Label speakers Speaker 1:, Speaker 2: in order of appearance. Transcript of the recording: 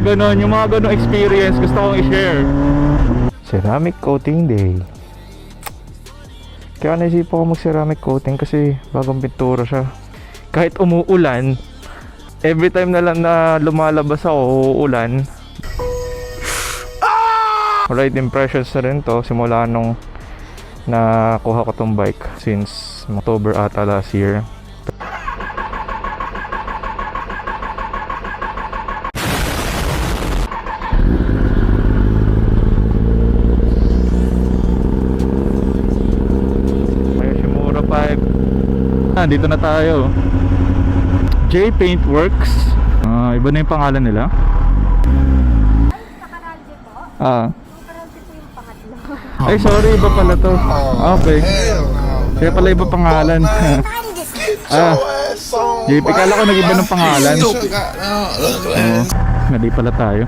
Speaker 1: ganun, yung mga ganun experience gusto kong i-share. Ceramic coating day. Kaya naisip ko mag-ceramic coating kasi bagong pintura siya. Kahit umuulan, every time na lang na lumalabas ako, uulan. Right impressions na rin to simula nung nakuha ko tong bike since October ata last year. Dito na tayo. J Paintworks. Iba na yung pangalan nila. Ay sorry, iba pala to. Okay. Kaya pala iba pangalan. JP, kala ko nag-iba ng pangalan. Nadi pala tayo.